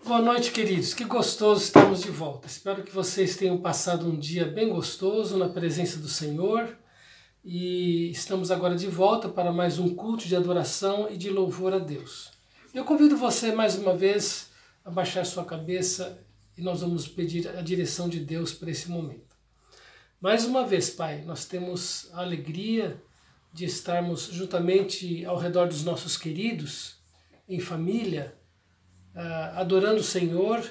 Boa noite, queridos. Que gostoso estarmos de volta. Espero que vocês tenham passado um dia bem gostoso na presença do Senhor. E estamos agora de volta para mais um culto de adoração e de louvor a Deus. Eu convido você mais uma vez a baixar sua cabeça e nós vamos pedir a direção de Deus para esse momento. Mais uma vez, Pai, nós temos a alegria de estarmos juntamente ao redor dos nossos queridos, em família, adorando o Senhor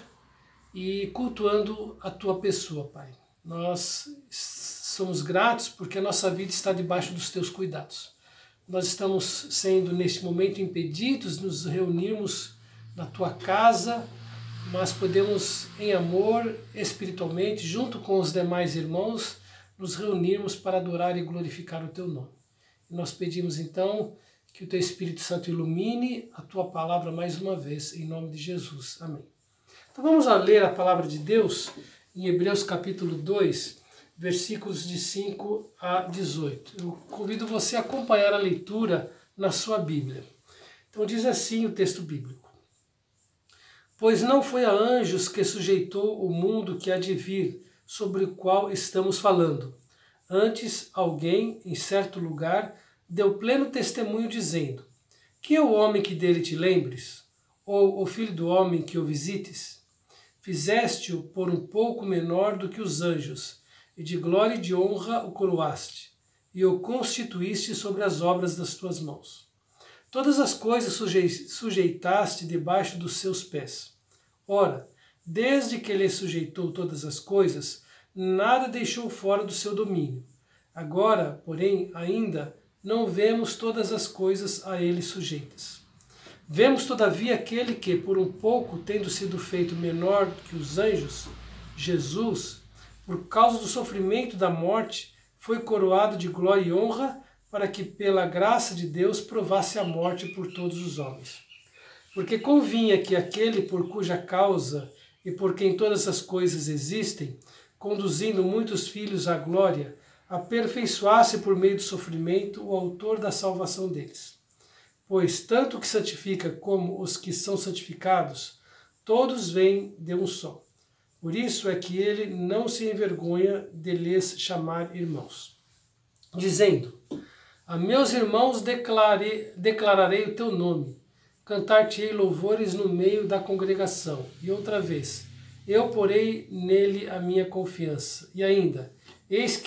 e cultuando a Tua pessoa, Pai. Nós somos gratos porque a nossa vida está debaixo dos Teus cuidados. Nós estamos sendo, neste momento, impedidos de nos reunirmos na Tua casa, mas podemos, em amor, espiritualmente, junto com os demais irmãos, nos reunirmos para adorar e glorificar o Teu nome. E nós pedimos, então, que o Teu Espírito Santo ilumine a Tua palavra mais uma vez, em nome de Jesus. Amém. Então vamos a ler a palavra de Deus em Hebreus capítulo 2, versículos de 5 a 18. Eu convido você a acompanhar a leitura na sua Bíblia. Então diz assim o texto bíblico: Pois não foi a anjos que sujeitou o mundo que há de vir, sobre o qual estamos falando. Antes, alguém, em certo lugar, deu pleno testemunho dizendo: Que é o homem que dele te lembres? Ou o filho do homem que o visites? Fizeste-o por um pouco menor do que os anjos, e de glória e de honra o coroaste, e o constituíste sobre as obras das tuas mãos. Todas as coisas sujeitaste debaixo dos seus pés. Ora, desde que ele sujeitou todas as coisas, nada deixou fora do seu domínio. Agora, porém, ainda não vemos todas as coisas a ele sujeitas. Vemos, todavia, aquele que, por um pouco, tendo sido feito menor que os anjos, Jesus, por causa do sofrimento da morte, foi coroado de glória e honra, para que, pela graça de Deus, provasse a morte por todos os homens. Porque convinha que aquele por cuja causa e por quem todas as coisas existem, conduzindo muitos filhos à glória, aperfeiçoasse por meio do sofrimento o autor da salvação deles. Pois tanto o que santifica como os que são santificados, todos vêm de um só. Por isso é que ele não se envergonha de lhes chamar irmãos, dizendo: A meus irmãos declararei o teu nome, cantar-te-ei louvores no meio da congregação. E outra vez: Eu porei nele a minha confiança. E ainda: Eis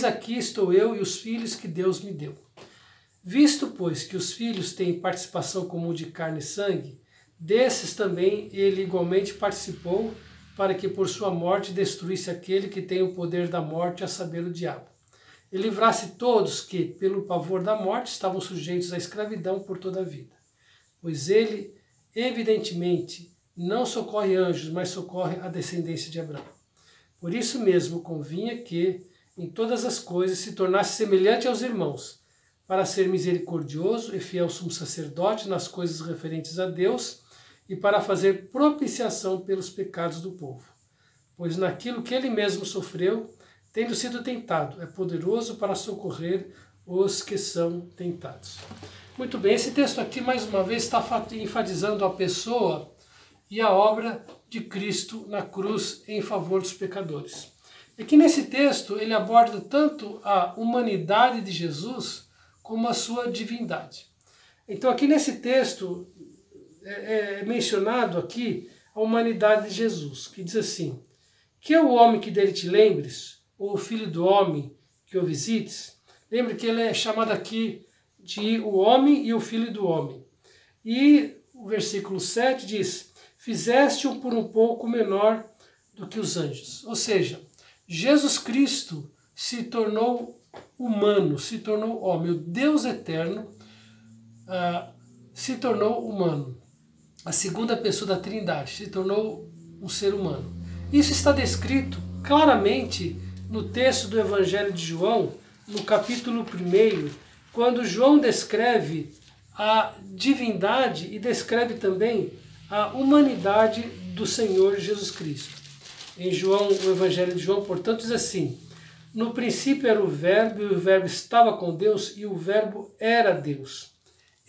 aqui estou eu e os filhos que Deus me deu. Visto, pois, que os filhos têm participação comum de carne e sangue, desses também ele igualmente participou, para que por sua morte destruísse aquele que tem o poder da morte, a saber, o diabo, e livrasse todos que, pelo pavor da morte, estavam sujeitos à escravidão por toda a vida. Pois ele, evidentemente, não socorre anjos, mas socorre a descendência de Abraão. Por isso mesmo convinha que, em todas as coisas, se tornasse semelhante aos irmãos, para ser misericordioso e fiel sumo sacerdote nas coisas referentes a Deus e para fazer propiciação pelos pecados do povo. Pois naquilo que ele mesmo sofreu, tendo sido tentado, é poderoso para socorrer os que são tentados. Muito bem, esse texto aqui, mais uma vez, está enfatizando a pessoa e a obra de Cristo na cruz em favor dos pecadores. E que nesse texto ele aborda tanto a humanidade de Jesus como a sua divindade. Então aqui nesse texto é mencionado aqui a humanidade de Jesus, que diz assim: Que é o homem que dele te lembres, ou o filho do homem que o visites? Lembre que ele é chamado aqui de o homem e o filho do homem. E o versículo 7 diz: Fizeste-o por um pouco menor do que os anjos. Ou seja, Jesus Cristo se tornou humano, se tornou homem. O Deus eterno se tornou humano. A segunda pessoa da Trindade se tornou um ser humano. Isso está descrito claramente no texto do Evangelho de João, no capítulo 1, quando João descreve a divindade e descreve também a humanidade do Senhor Jesus Cristo. Em João, o Evangelho de João, portanto, diz assim: No princípio era o Verbo, e o Verbo estava com Deus, e o Verbo era Deus.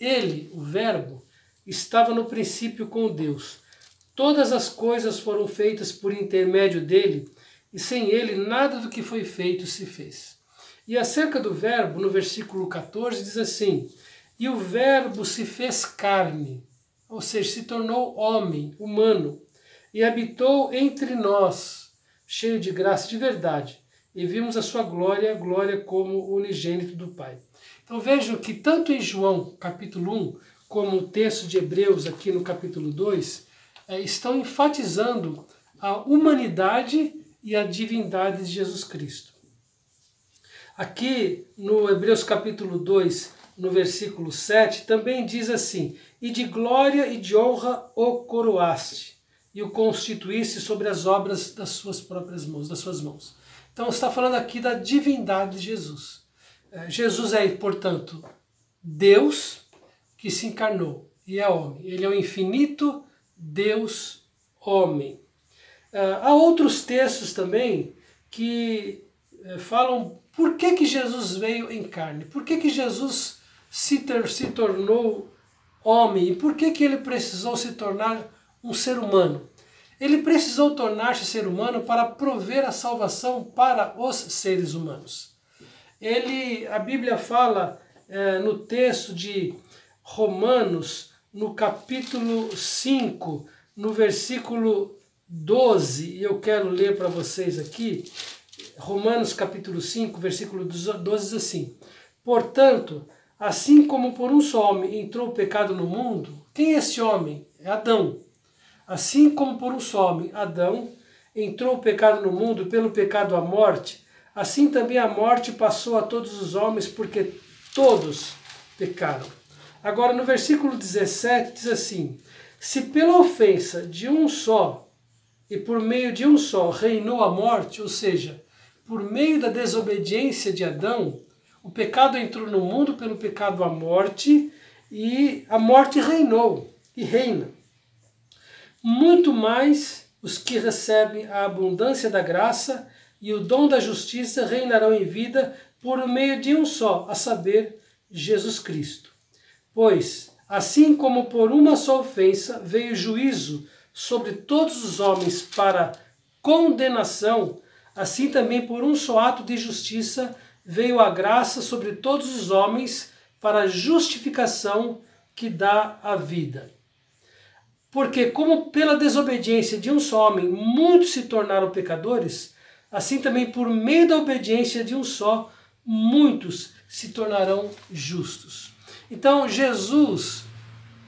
Ele, o Verbo, estava no princípio com Deus. Todas as coisas foram feitas por intermédio dele, e sem ele nada do que foi feito se fez. E acerca do verbo, no versículo 14, diz assim: e o verbo se fez carne, ou seja, se tornou homem, humano, e habitou entre nós, cheio de graça e de verdade, e vimos a sua glória, glória como unigênito do Pai. Então vejam que tanto em João, capítulo 1, como o texto de Hebreus, aqui no capítulo 2, estão enfatizando a humanidade e a divindade de Jesus Cristo. Aqui no Hebreus capítulo 2, no versículo 7, também diz assim: e de glória e de honra o coroaste, e o constituísse sobre as obras das suas próprias mãos, das suas mãos. Então está falando aqui da divindade de Jesus. Jesus é, portanto, Deus que se encarnou e é homem. Ele é o infinito Deus homem. Há outros textos também que falam por que Jesus veio em carne, por que Jesus se tornou homem e por que ele precisou se tornar um ser humano. Ele precisou tornar-se ser humano para prover a salvação para os seres humanos. A Bíblia fala no texto de Romanos, no capítulo 5, no versículo 12, e eu quero ler para vocês aqui, Romanos capítulo 5, versículo 12 diz assim: portanto, assim como por um só homem entrou o pecado no mundo, quem é esse homem? É Adão. Assim como por um só homem, Adão, entrou o pecado no mundo, pelo pecado a morte, assim também a morte passou a todos os homens, porque todos pecaram. Agora no versículo 17 diz assim: se pela ofensa de um só e por meio de um só reinou a morte, ou seja, por meio da desobediência de Adão, o pecado entrou no mundo pelo pecado a morte, e a morte reinou e reina. Muito mais os que recebem a abundância da graça e o dom da justiça reinarão em vida por meio de um só, a saber, Jesus Cristo. Pois, assim como por uma só ofensa veio juízo sobre todos os homens para condenação, assim também por um só ato de justiça veio a graça sobre todos os homens para a justificação que dá a vida. Porque como pela desobediência de um só homem muitos se tornaram pecadores, assim também por meio da obediência de um só, muitos se tornarão justos. Então Jesus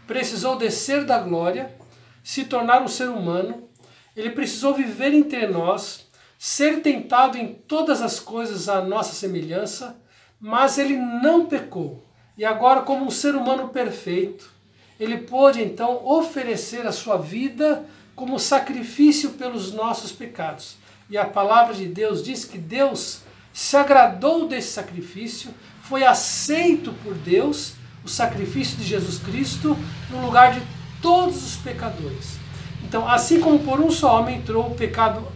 precisou descer da glória, se tornar um ser humano, ele precisou viver entre nós, ser tentado em todas as coisas à nossa semelhança, mas ele não pecou. E agora, como um ser humano perfeito, ele pôde então oferecer a sua vida como sacrifício pelos nossos pecados. E a palavra de Deus diz que Deus se agradou desse sacrifício, foi aceito por Deus o sacrifício de Jesus Cristo no lugar de todos os pecadores. Então, assim como por um só homem entrou o pecado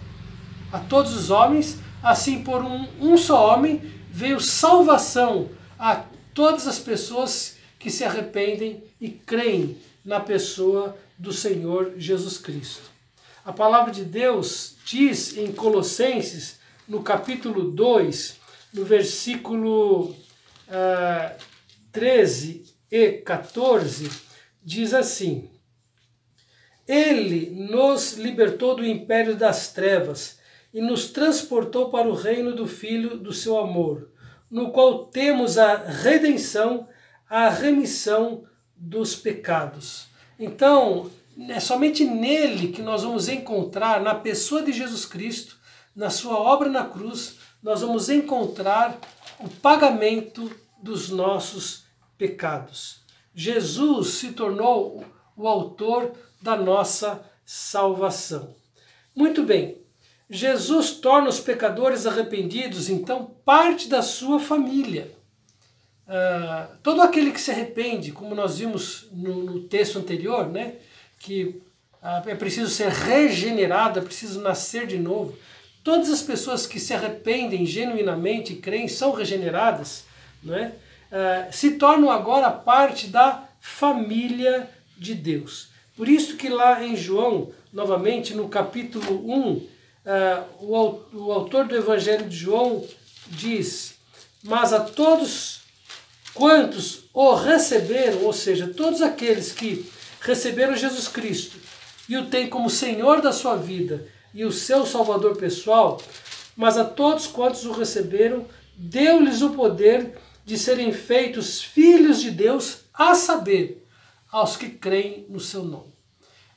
a todos os homens, assim por um só homem veio salvação a todas as pessoas que se arrependem e creem na pessoa do Senhor Jesus Cristo. A palavra de Deus diz em Colossenses, no capítulo 2, no versículo 13 e 14, diz assim: Ele nos libertou do império das trevas e nos transportou para o reino do Filho do seu amor, no qual temos a redenção, a remissão dos pecados. Então, é somente nele que nós vamos encontrar, na pessoa de Jesus Cristo, na sua obra na cruz, nós vamos encontrar o pagamento dos nossos pecados. Jesus se tornou o autor da nossa salvação. Muito bem, Jesus torna os pecadores arrependidos, então, parte da sua família. Todo aquele que se arrepende, como nós vimos no texto anterior, né, que é preciso ser regenerado, é preciso nascer de novo. Todas as pessoas que se arrependem genuinamente e creem são regeneradas, não é? Se tornam agora parte da família de Deus. Por isso que lá em João, novamente no capítulo 1, o autor do Evangelho de João diz: mas a todos quantos o receberam, ou seja, todos aqueles que receberam Jesus Cristo e o têm como Senhor da sua vida e o seu Salvador pessoal, mas a todos quantos o receberam, deu-lhes o poder de serem feitos filhos de Deus, a saber, aos que creem no seu nome.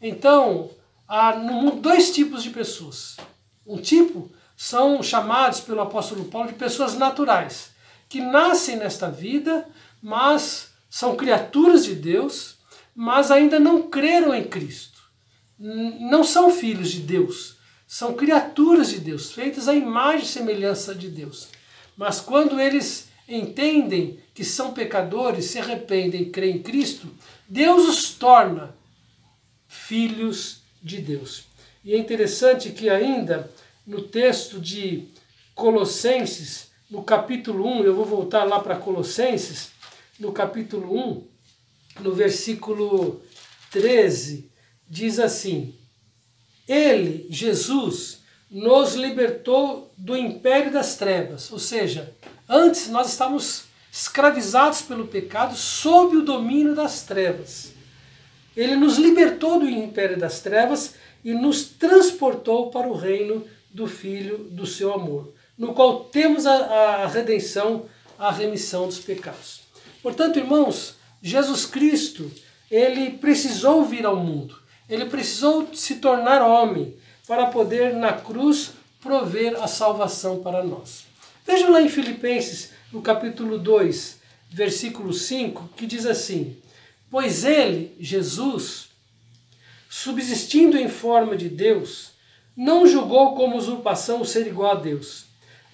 Então, há no mundo dois tipos de pessoas. Um tipo são chamados pelo apóstolo Paulo de pessoas naturais, que nascem nesta vida, mas são criaturas de Deus, mas ainda não creram em Cristo. Não são filhos de Deus, são criaturas de Deus, feitas à imagem e semelhança de Deus. Mas quando eles entendem que são pecadores, se arrependem e creem em Cristo, Deus os torna filhos de Deus. E é interessante que ainda no texto de Colossenses, no capítulo 1, eu vou voltar lá para Colossenses, no capítulo 1, no versículo 13, diz assim: Ele, Jesus, nos libertou do império das trevas, ou seja, antes nós estávamos escravizados pelo pecado, sob o domínio das trevas. Ele nos libertou do império das trevas e nos transportou para o reino do Filho do seu amor, no qual temos a redenção, a remissão dos pecados. Portanto, irmãos, Jesus Cristo, ele precisou vir ao mundo, ele precisou se tornar homem para poder na cruz prover a salvação para nós. Vejam lá em Filipenses, no capítulo 2, versículo 5, que diz assim: pois ele, Jesus, subsistindo em forma de Deus, não julgou como usurpação o ser igual a Deus.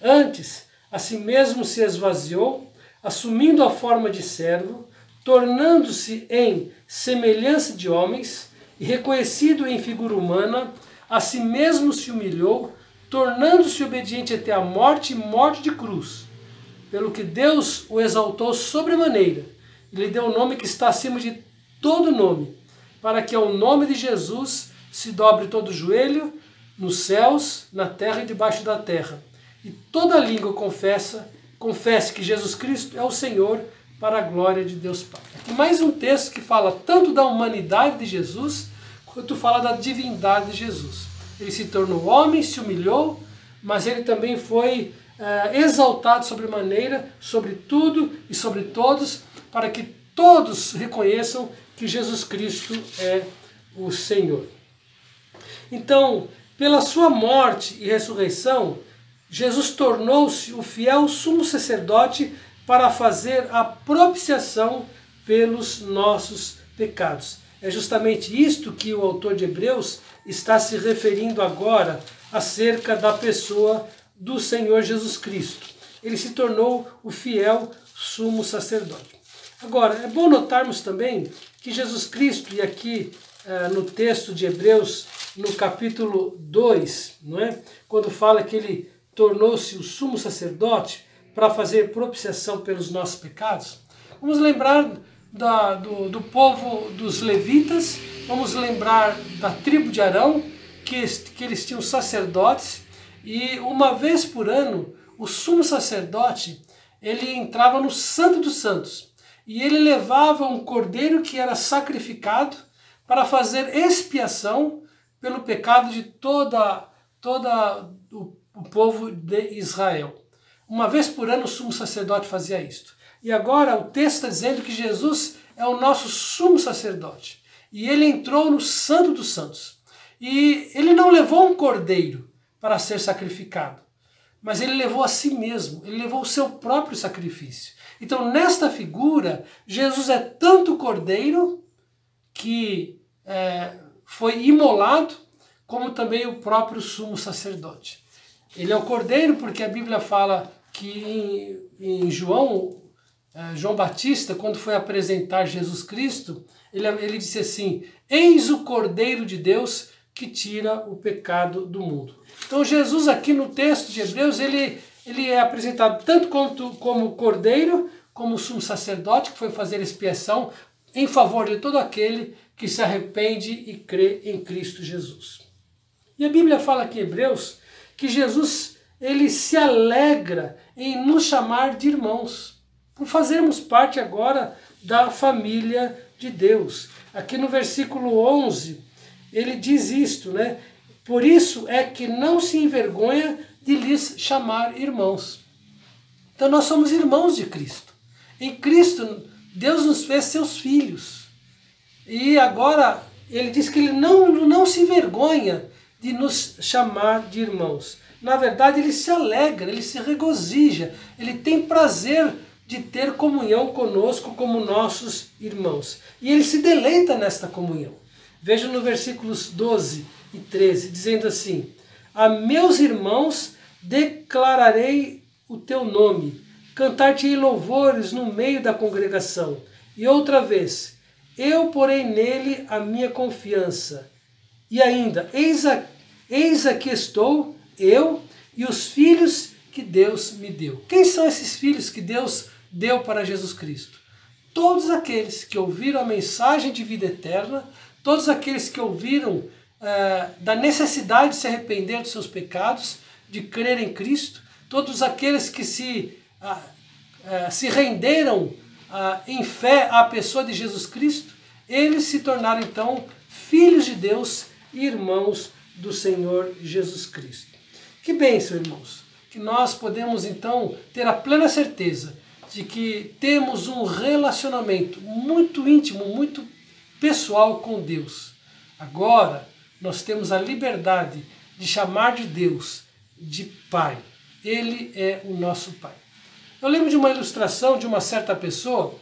Antes, a si mesmo se esvaziou, assumindo a forma de servo, tornando-se em semelhança de homens, e reconhecido em figura humana, a si mesmo se humilhou, tornando-se obediente até a morte e morte de cruz. Pelo que Deus o exaltou sobremaneira, e lhe deu o nome que está acima de todo nome, para que ao nome de Jesus se dobre todo o joelho, nos céus, na terra e debaixo da terra, e toda língua confesse que Jesus Cristo é o Senhor, para a glória de Deus Pai. Aqui mais um texto que fala tanto da humanidade de Jesus, quanto fala da divindade de Jesus. Ele se tornou homem, se humilhou, mas ele também foi exaltado sobremaneira, sobre tudo e sobre todos, para que todos reconheçam que Jesus Cristo é o Senhor. Então, pela sua morte e ressurreição, Jesus tornou-se o fiel sumo sacerdote para fazer a propiciação pelos nossos pecados. É justamente isto que o autor de Hebreus está se referindo agora acerca da pessoa do Senhor Jesus Cristo. Ele se tornou o fiel sumo sacerdote. Agora, é bom notarmos também que Jesus Cristo, e aqui no texto de Hebreus, no capítulo 2, não é? Quando fala que ele tornou-se o sumo sacerdote para fazer propiciação pelos nossos pecados, vamos lembrar do povo dos levitas, vamos lembrar da tribo de Arão, que eles tinham sacerdotes, e uma vez por ano o sumo sacerdote ele entrava no Santo dos Santos e ele levava um cordeiro que era sacrificado para fazer expiação pelo pecado de todo o povo de Israel. Uma vez por ano o sumo sacerdote fazia isto. E agora o texto está dizendo que Jesus é o nosso sumo sacerdote. E ele entrou no Santo dos Santos. E ele não levou um cordeiro para ser sacrificado, mas ele levou a si mesmo, ele levou o seu próprio sacrifício. Então, nesta figura, Jesus é tanto cordeiro que foi imolado, como também o próprio sumo sacerdote. Ele é o cordeiro porque a Bíblia fala que em João Batista, quando foi apresentar Jesus Cristo, ele disse assim: eis o Cordeiro de Deus que tira o pecado do mundo. Então Jesus aqui no texto de Hebreus, ele é apresentado tanto como cordeiro, como sumo sacerdote, que foi fazer expiação em favor de todo aquele que se arrepende e crê em Cristo Jesus. E a Bíblia fala aqui em Hebreus que Jesus, ele se alegra em nos chamar de irmãos, por fazermos parte agora da família de Deus. Aqui no versículo 11, ele diz isto, né? Por isso é que não se envergonha de lhes chamar irmãos. Então nós somos irmãos de Cristo. Em Cristo, Deus nos fez seus filhos. E agora ele diz que ele não se envergonha de nos chamar de irmãos. Na verdade, ele se alegra, ele se regozija, ele tem prazer de ter comunhão conosco como nossos irmãos. E ele se deleita nesta comunhão. Veja no versículos 12 e 13, dizendo assim: a meus irmãos declararei o teu nome, cantar-te-ei louvores no meio da congregação. E outra vez, eu porei nele a minha confiança. E ainda, eis aqui estou, eu e os filhos que Deus me deu. Quem são esses filhos que Deus deu para Jesus Cristo? Todos aqueles que ouviram a mensagem de vida eterna, todos aqueles que ouviram da necessidade de se arrepender dos seus pecados, de crer em Cristo, todos aqueles que se renderam em fé à pessoa de Jesus Cristo, eles se tornaram então filhos de Deus e irmãos do Senhor Jesus Cristo. Que bênção, irmãos, que nós podemos então ter a plena certeza de que temos um relacionamento muito íntimo, muito pessoal com Deus. Agora nós temos a liberdade de chamar de Deus de Pai. Ele é o nosso Pai. Eu lembro de uma ilustração de uma certa pessoa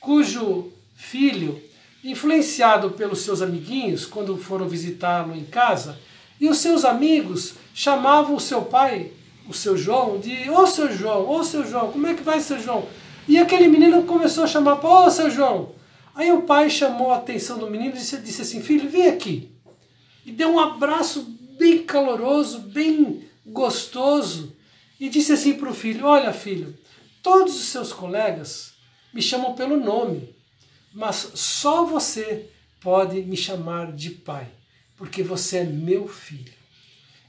cujo filho, influenciado pelos seus amiguinhos, quando foram visitá-lo em casa, e os seus amigos chamavam o seu pai, o seu João, de ô seu João, como é que vai, seu João? E aquele menino começou a chamar, ô seu João. Aí o pai chamou a atenção do menino e disse assim: filho, vem aqui. E deu um abraço bem caloroso, bem gostoso, e disse assim para o filho: olha, filho, todos os seus colegas me chamam pelo nome, mas só você pode me chamar de pai, porque você é meu filho.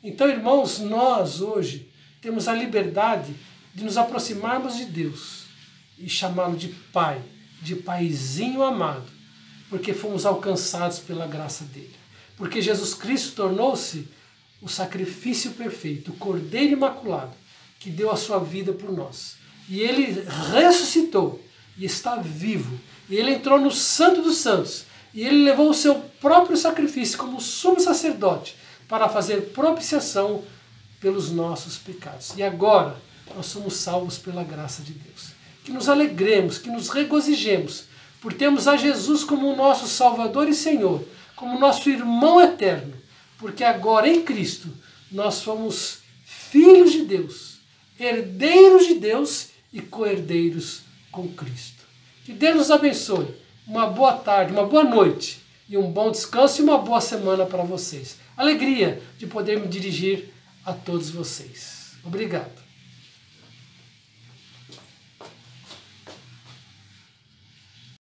Então, irmãos, nós hoje temos a liberdade de nos aproximarmos de Deus e chamá-lo de pai, de paizinho amado, porque fomos alcançados pela graça dele. Porque Jesus Cristo tornou-se o sacrifício perfeito, o Cordeiro Imaculado, que deu a sua vida por nós. E ele ressuscitou e está vivo. E ele entrou no Santo dos Santos. E ele levou o seu próprio sacrifício como sumo sacerdote para fazer propiciação pelos nossos pecados. E agora nós somos salvos pela graça de Deus. Que nos alegremos, que nos regozijemos por termos a Jesus como o nosso Salvador e Senhor, como nosso irmão eterno, porque agora em Cristo nós somos filhos de Deus, herdeiros de Deus e co-herdeiros com Cristo. Que Deus nos abençoe. Uma boa tarde, uma boa noite e um bom descanso e uma boa semana para vocês. Alegria de poder me dirigir a todos vocês. Obrigado.